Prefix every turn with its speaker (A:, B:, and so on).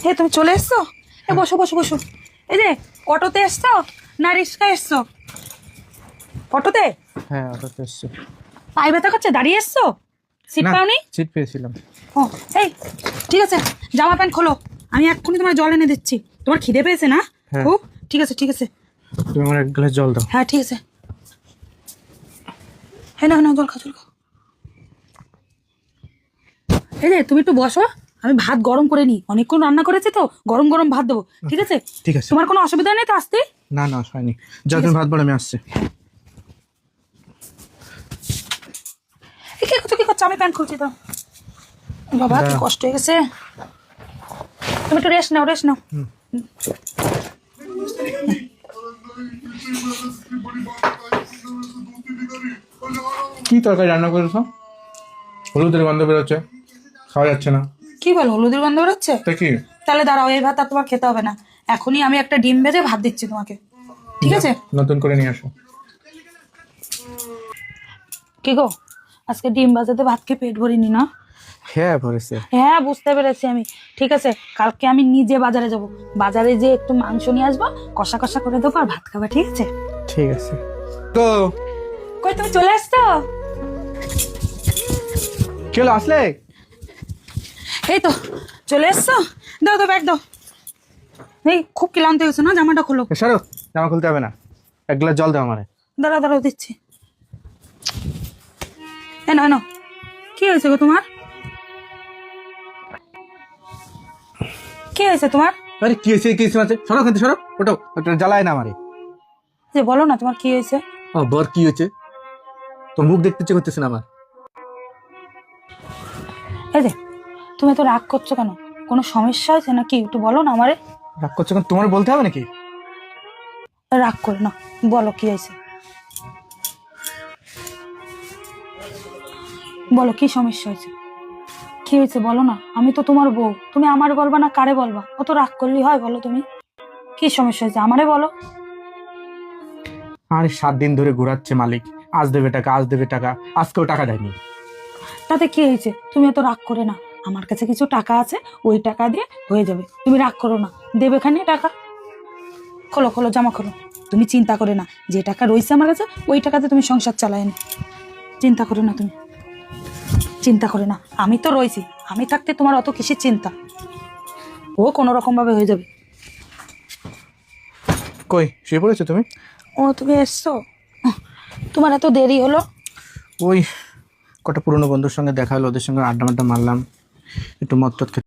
A: এ তুমি চলে এসছো? এ বসো বসো বসো। এই যে অটোতে এসছো না রিক্সায় এসছো? অটোতে?
B: হ্যাঁ, অটোতে এসছি।
A: পায়ে ব্যথা করছে, দাঁড়িয়ে এসছো? সিট
B: না,
A: পাওনি?
B: সিট পেয়েছিলাম।
A: ও এই, ঠিক আছে, জামা প্যান্ট খোলো, আমি এক্ষুনি তোমার জল এনে দিচ্ছি। তোমার খিদে পেয়েছে না
B: হ্যাঁ।
A: খুব? ঠিক আছে ঠিক আছে।
B: তুমি আমার এক গ্লাস জল দাও।
A: হ্যাঁ ঠিক আছে। হ্যাঁ না না, জল খা জল খা। এই যে তুমি একটু বসো, আমি ভাত গরম করে নিই, অনেকক্ষণ রান্না করেছি তো, গরম গরম ভাত দেবো, ঠিক আছে?
B: ঠিক আছে।
A: তোমার কোনো অসুবিধা নেই তো আসতে?
B: না না, হয়নি। যাও, তুমি ভাত বাড়ো, আমি আসছি।
A: কি করছো? আমি প্যান্ট খুলছি তো। বাবা কি
B: দাঁড়াও।
A: কষ্ট হয়ে গেছে। তুমি একটু রেস্ট নাও, রেস্ট নাও।
B: কি তরকারি রান্না করেছো? হলুদের গন্ধ বেরোচ্ছে, খাওয়া যাচ্ছে না।
A: কি বলো, হলুদের গন্ধ বেরোচ্ছে?
B: তা কি?
A: তাহলে দাঁড়াও, এই ভাত আর তোমার খেতে হবে না, এখনই আমি একটা ডিম ভেজে ভাত দিচ্ছি তোমাকে, ঠিক আছে?
B: নতুন করে নিয়ে আসো।
A: কি গো, আজকে ডিম ভাজাতে ভাত খেয়ে পেট ভরিনি না?
B: হ্যাঁ, ভরেছে।
A: হ্যাঁ বুঝতে পেরেছি আমি। ঠিক আছে, কালকে আমি নিজে বাজারে যাব, বাজারে যে একটু মাংস নিয়ে আসবো, কষা কষা করে দেবো আর ভাত খাবা, ঠিক আছে?
B: ঠিক আছে। তো
A: কই তুমি চলে আসছো?
B: কি হলো, আসলে?
A: এই তো চলে এসছো, দাও দাও ব্যাগ দাও। এই খুব ক্লান্ত হয়েছে না, জামাটা খোলো।
B: সরো, জামা খুলতে হবে না, এক গ্লাস জল দাও আমারে।
A: দাঁড়াও দাঁড়াও দিচ্ছি। এ না না, কি হয়েছে গো তোমার? কি হয়েছে তোমার?
B: আরে কি হয়েছে, কি হয়েছে? সরো কিন্তু, সরো, ওটো ওটা জ্বালায় না আমারে।
A: যে বলো না তোমার কি হয়েছে?
B: ও বর, কি হয়েছে? তো মুখ দেখতে ইচ্ছে করতেছে না আমার।
A: এই যে তুমি তো রাগ করছো কেন? কোনো সমস্যা হয়েছে নাকি, একটু বলো না আমারে।
B: রাগ করছো কেন? তোমার বলতে হবে নাকি?
A: রাগ করে না, বলো কি হয়েছে, বলো কি সমস্যা হয়েছে, কি হয়েছে বলো না। আমি তো তোমার বউ, তুমি আমার বলবা না কারে বলবা? অত রাগ করলেই হয়? বলো তুমি কি সমস্যা হয়েছে, আমারে বলো।
B: আরে 7 দিন ধরে ঘোরাচ্ছে মালিক, আজ দেবে টাকা, আজ দেবে টাকা, আজকেও টাকা দেয়নি।
A: তাতে কি হয়েছে? তুমি এত রাগ করে না, আমার কাছে কিছু টাকা আছে, ওই টাকা দিয়ে হয়ে যাবে, তুমি রাগ করো না, দেবে খানে টাকা। খোলো খোলো, জামা খোলো। তুমি চিন্তা করে না, যে টাকা রয়েছে আমার কাছে ওই টাকাতে তুমি সংসার চালায় নি, চিন্তা করো না তুমি, চিন্তা করে না, আমি তো রয়েছি, আমি থাকতে তোমার অত কিসের চিন্তা, ও কোনো রকম ভাবে হয়ে যাবে।
B: কই শুয়ে পড়েছো তুমি?
A: ও তুমি এসছো, তোমার এত দেরি হলো?
B: ওই কটা পুরনো বন্ধুর সঙ্গে দেখা হলো, ওদের সঙ্গে আড্ডা মাড্ডা মারলাম, একটু মদ টদ